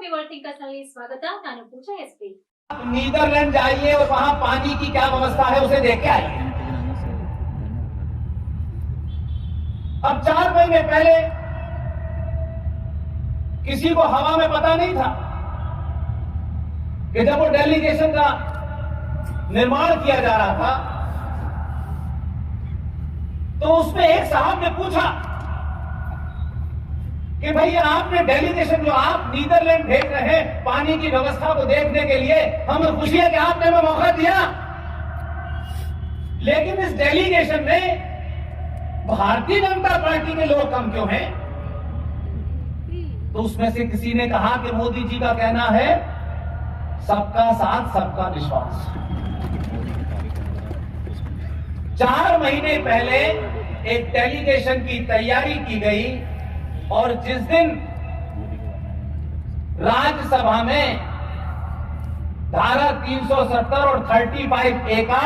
ವಿವರ್ತಿಂಗ್ ಕಸಲ್ಲಿ ಸ್ವಾಗತ ನಾನು ಪೂಜಾ SP Netherlands जाइए और वहां पानी की क्या व्यवस्था है उसे देख के आइए। अब 4 महीने पहले किसी को हवा में पता नहीं था कि जब वो डेलीगेशन का निर्माण किया जा रहा था तो उसमें एक साहब ने पूछा कि भाई आपने डेलीगेशन जो आप नीदरलैंड भेज रहे हैं पानी की व्यवस्था को देखने के लिए, हमें खुशी है कि आपने हमें मौका दिया, लेकिन इस डेलीगेशन में भारतीय जनता पार्टी के लोग कम क्यों हैं? तो उसमें से किसी ने कहा कि मोदी जी का कहना है सबका साथ सबका विश्वास। 4 महीने पहले एक डेलीगेशन की तैयारी की गई और जिस दिन राज्यसभा में धारा 370 और 35A का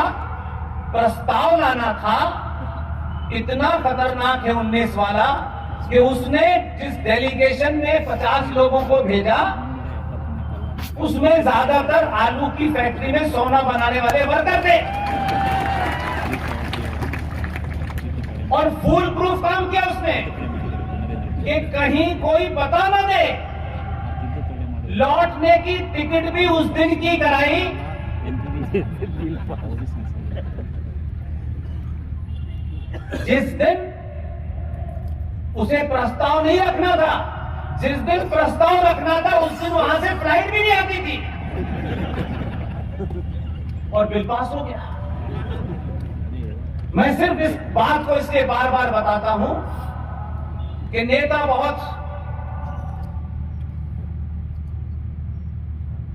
प्रस्ताव लाना था, इतना खतरनाक है 19 वाला कि उसने जिस डेलीगेशन में 50 लोगों को भेजा उसमें ज्यादातर आलू की फैक्ट्री में सोना बनाने वाले वर्कर थे और फुल प्रूफ काम किया उसने कि कहीं कोई पता न दे। लौटने की टिकट भी उस दिन की कराई जिस दिन उसे प्रस्ताव नहीं रखना था। जिस दिन प्रस्ताव रखना था उस दिन वहां से फ्लाइट भी नहीं आती थी और बिल पास हो गया। मैं सिर्फ इस बात को इसलिए बार बार बताता हूं कि नेता बहुत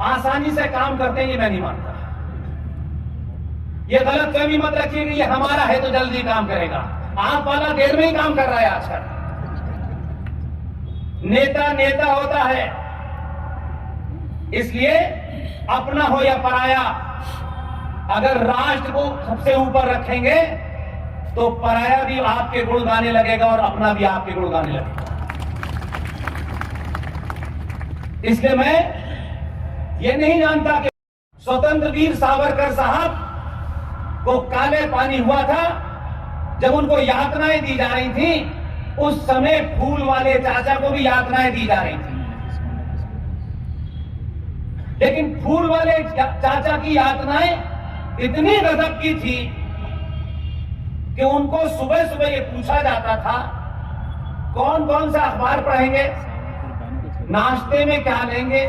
आसानी से काम करते हैं, ये मैं नहीं मानता। ये गलत फहमी मत रखिए कि ये हमारा है तो जल्दी काम करेगा। आप वाला देर में ही काम कर रहा है आजकल। नेता नेता होता है, इसलिए अपना हो या पराया, अगर राष्ट्र को सबसे ऊपर रखेंगे तो पराया भी आपके गुण गाने लगेगा और अपना भी आपके गुण गाने लगेगा। इसलिए मैं ये नहीं जानता कि स्वतंत्र वीर सावरकर साहब को काले पानी हुआ था, जब उनको यातनाएं दी जा रही थी, उस समय फूल वाले चाचा को भी यातनाएं दी जा रही थी, लेकिन फूल वाले चाचा की यातनाएं इतनी गजब की थी कि उनको सुबह सुबह ये पूछा जाता था कौन कौन सा अखबार पढ़ेंगे, नाश्ते में क्या लेंगे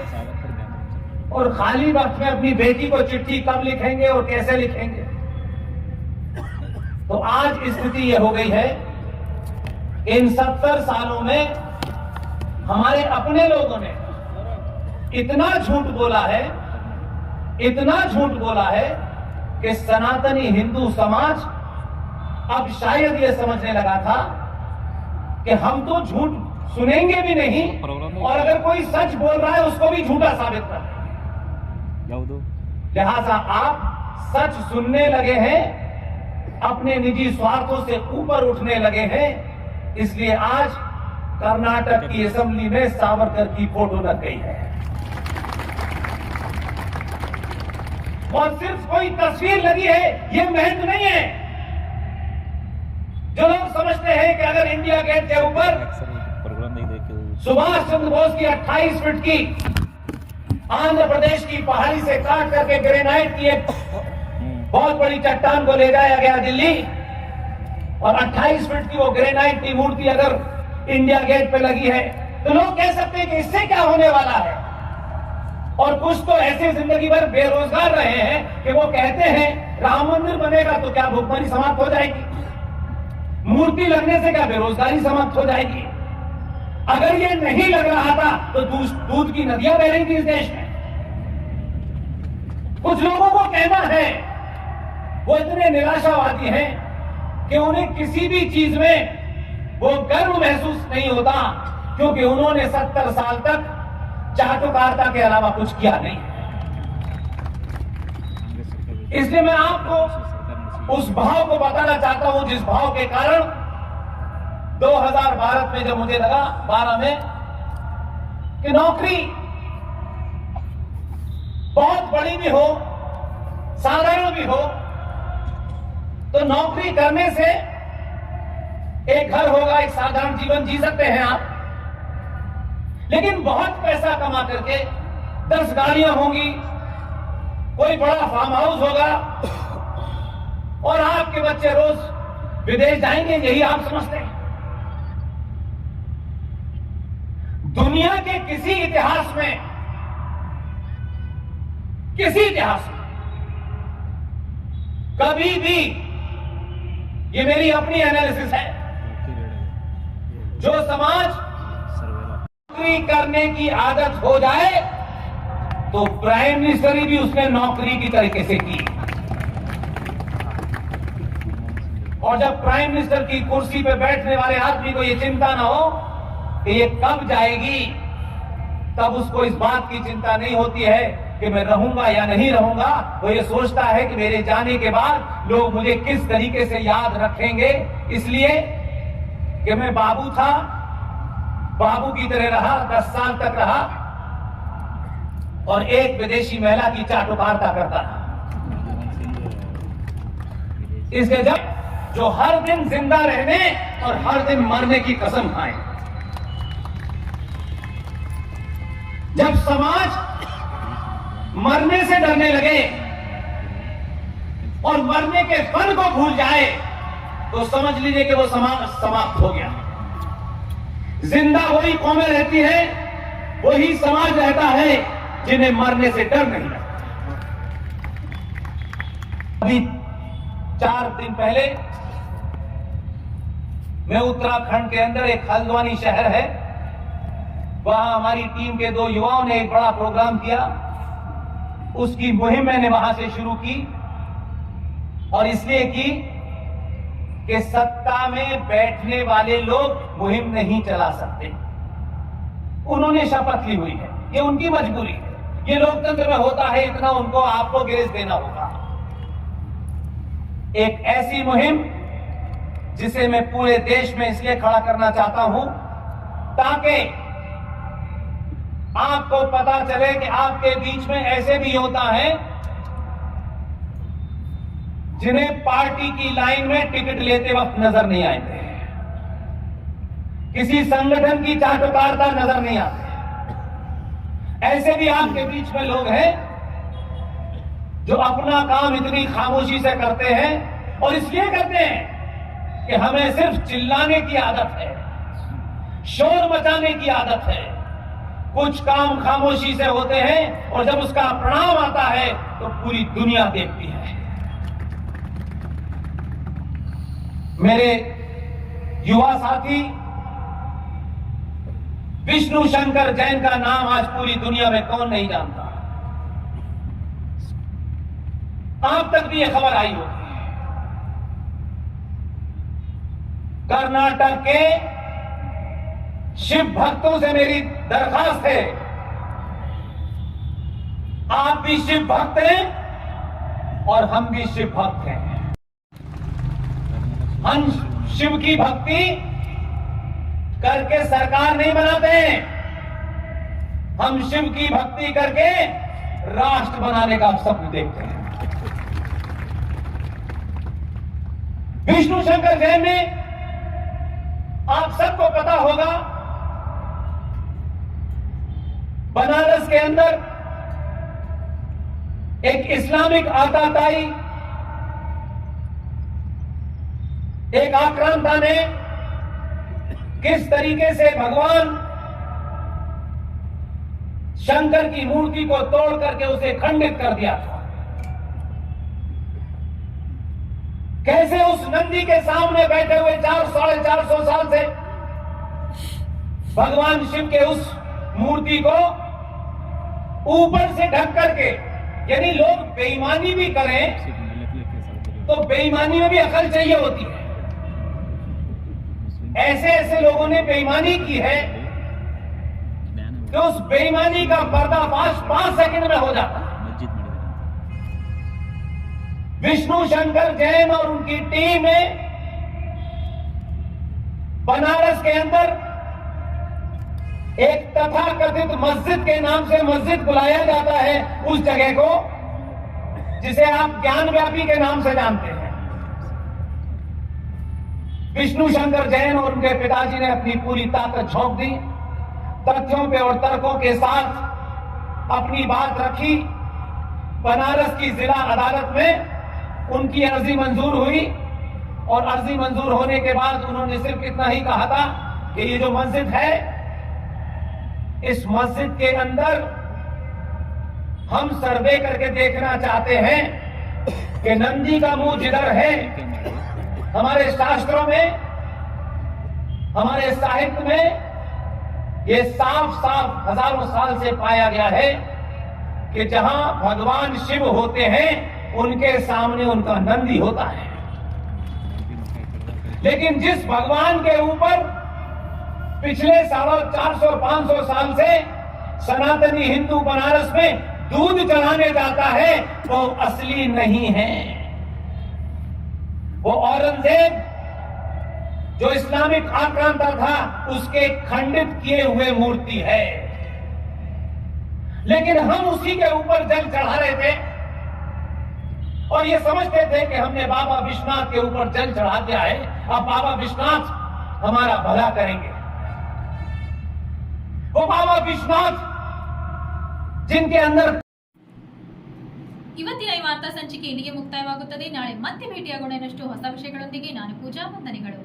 और खाली वक्त में अपनी बेटी को चिट्ठी कब लिखेंगे और कैसे लिखेंगे। तो आज स्थिति ये हो गई है, इन 70 सालों में हमारे अपने लोगों ने इतना झूठ बोला है, इतना झूठ बोला है कि सनातनी हिंदू समाज अब शायद ये समझने लगा था कि हम तो झूठ सुनेंगे भी नहीं और अगर कोई सच बोल रहा है उसको भी झूठा साबित कर। लिहाजा आप सच सुनने लगे हैं, अपने निजी स्वार्थों से ऊपर उठने लगे हैं, इसलिए आज कर्नाटक की असेंबली में सावरकर की फोटो लग गई है और सिर्फ कोई तस्वीर लगी है ये महत्व नहीं है। जो लोग समझते हैं कि अगर इंडिया गेट के ऊपर सुभाष चंद्र बोस की 28 फीट की आंध्र प्रदेश की पहाड़ी से काट करके ग्रेनाइट की एक बहुत बड़ी चट्टान को ले जाया गया दिल्ली और 28 फीट की वो ग्रेनाइट की मूर्ति अगर इंडिया गेट पे लगी है तो लोग कह सकते हैं कि इससे क्या होने वाला है। और कुछ तो ऐसे जिंदगी भर बेरोजगार रहे हैं कि वो कहते हैं राम मंदिर बनेगा तो क्या भुखमरी समाप्त हो जाएगी, मूर्ति लगने से क्या बेरोजगारी समाप्त हो जाएगी। अगर ये नहीं लग रहा था तो दूध की नदियां बह रही थी इस देश में। कुछ लोगों को कहना है, वो इतने निराशावादी हैं कि उन्हें किसी भी चीज में वो गर्व महसूस नहीं होता क्योंकि उन्होंने 70 साल तक चाटुकारिता के अलावा कुछ किया नहीं। इसलिए मैं आपको उस भाव को बताना चाहता हूं जिस भाव के कारण 2012 में जब मुझे लगा 12 में कि नौकरी बहुत बड़ी भी हो, साधारण भी हो, तो नौकरी करने से एक घर होगा, एक साधारण जीवन जी सकते हैं आप। लेकिन बहुत पैसा कमा करके 10 गाड़ियां होंगी, कोई बड़ा फार्म हाउस होगा और आपके बच्चे रोज विदेश जाएंगे, यही आप समझते हैं। दुनिया के किसी इतिहास में कभी भी, ये मेरी अपनी एनालिसिस है, जो समाज नौकरी करने की आदत हो जाए तो प्राइम मिनिस्टर भी उसने नौकरी की तरीके से की। और जब प्राइम मिनिस्टर की कुर्सी पर बैठने वाले आदमी को यह चिंता ना हो कि ये कब जाएगी, तब उसको इस बात की चिंता नहीं होती है कि मैं रहूंगा या नहीं रहूंगा। वो ये सोचता है कि मेरे जाने के बाद लोग मुझे किस तरीके से याद रखेंगे, इसलिए कि मैं बाबू था, बाबू की तरह रहा, 10 साल तक रहा और एक विदेशी महिला की चाटुकारिता करता था। इसलिए जो हर दिन जिंदा रहने और हर दिन मरने की कसम खाए। जब समाज मरने से डरने लगे और मरने के फन को भूल जाए तो समझ लीजिए कि वो समाज समाप्त हो गया। जिंदा वही कौमें रहती है, वही समाज रहता है जिन्हें मरने से डर नहीं लगता। अभी 4 दिन पहले मैं उत्तराखंड के अंदर, एक हल्द्वानी शहर है, वहां हमारी टीम के 2 युवाओं ने एक बड़ा प्रोग्राम किया। उसकी मुहिम मैंने वहां से शुरू की और इसलिए की कि सत्ता में बैठने वाले लोग मुहिम नहीं चला सकते। उन्होंने शपथ ली हुई है, ये उनकी मजबूरी है, ये लोकतंत्र में होता है, इतना उनको आपको गिरज देना होगा। एक ऐसी मुहिम जिसे मैं पूरे देश में इसलिए खड़ा करना चाहता हूं ताकि आपको पता चले कि आपके बीच में ऐसे भी होता है जिन्हें पार्टी की लाइन में टिकट लेते वक्त नजर नहीं आते, किसी संगठन की चाटुकारिता नजर नहीं आती। ऐसे भी आपके बीच में लोग हैं जो अपना काम इतनी खामोशी से करते हैं और इसलिए करते हैं कि हमें सिर्फ चिल्लाने की आदत है, शोर मचाने की आदत है। कुछ काम खामोशी से होते हैं और जब उसका परिणाम आता है तो पूरी दुनिया देखती है। मेरे युवा साथी विष्णु शंकर जैन का नाम आज पूरी दुनिया में कौन नहीं जानता। आप तक भी यह खबर आई होगी। कर्नाटक के शिव भक्तों से मेरी दरखास्त है, आप भी शिव भक्त हैं और हम भी शिव भक्त हैं। हम शिव की भक्ति करके सरकार नहीं बनाते हैं, हम शिव की भक्ति करके राष्ट्र बनाने का सपना देखते हैं। विष्णु शंकर जैन में आप सबको पता होगा, बनारस के अंदर एक इस्लामिक आताताई, एक आक्रांता ने किस तरीके से भगवान शंकर की मूर्ति को तोड़ करके उसे खंडित कर दिया था। कैसे उस नंदी के सामने बैठे हुए 400-450 साल से भगवान शिव के उस मूर्ति को ऊपर से ढक करके, यानी लोग बेईमानी भी करें तो बेईमानी में भी अकल चाहिए होती है। ऐसे ऐसे लोगों ने बेईमानी की है कि उस बेईमानी का पर्दाफाश 5 सेकंड में हो जाता है। विष्णु शंकर जैन और उनकी टीम ने बनारस के अंदर एक तथाकथित मस्जिद के नाम से मस्जिद बुलाया जाता है उस जगह को जिसे आप ज्ञानव्यापी के नाम से जानते हैं। विष्णु शंकर जैन और उनके पिताजी ने अपनी पूरी ताकत झोंक दी, तथ्यों पे और तर्कों के साथ अपनी बात रखी। बनारस की जिला अदालत में उनकी अर्जी मंजूर हुई और अर्जी मंजूर होने के बाद उन्होंने सिर्फ इतना ही कहा था कि ये जो मस्जिद है, इस मस्जिद के अंदर हम सर्वे करके देखना चाहते हैं कि नंदी का मुंह जिधर है, हमारे शास्त्रों में, हमारे साहित्य में ये साफ साफ हजारों साल से पाया गया है कि जहां भगवान शिव होते हैं उनके सामने उनका नंदी होता है। लेकिन जिस भगवान के ऊपर पिछले 450-500 साल से सनातनी हिंदू बनारस में दूध चढ़ाने जाता है वो असली नहीं है। वो औरंगजेब जो इस्लामिक आक्रांता था उसके खंडित किए हुए मूर्ति है। लेकिन हम उसी के ऊपर जल चढ़ा रहे थे और ये समझते थे कि हमने बाबा विश्वनाथ के ऊपर जल चढ़ा दिया है, अब बाबा विश्वनाथ हमारा भला करेंगे। वो बाबा विश्वनाथ जिनके अंदर ಇವತ್ತಿನ ಈ ವಾರ್ತಾ ಸಂಚಿಕೆ ಇಲ್ಲಿಗೆ ಮುಕ್ತಾಯವಾಗುತ್ತದೆ. ನಾಳೆ ಮತ್ತೆ ಭೇಟಿಯಾಗೋಣ ಇನ್ನಷ್ಟು ಹೊಸ ವಿಷಯಗಳೊಂದಿಗೆ. ನಾನು ಪೂಜಾ ವಂದನೆಗಳು.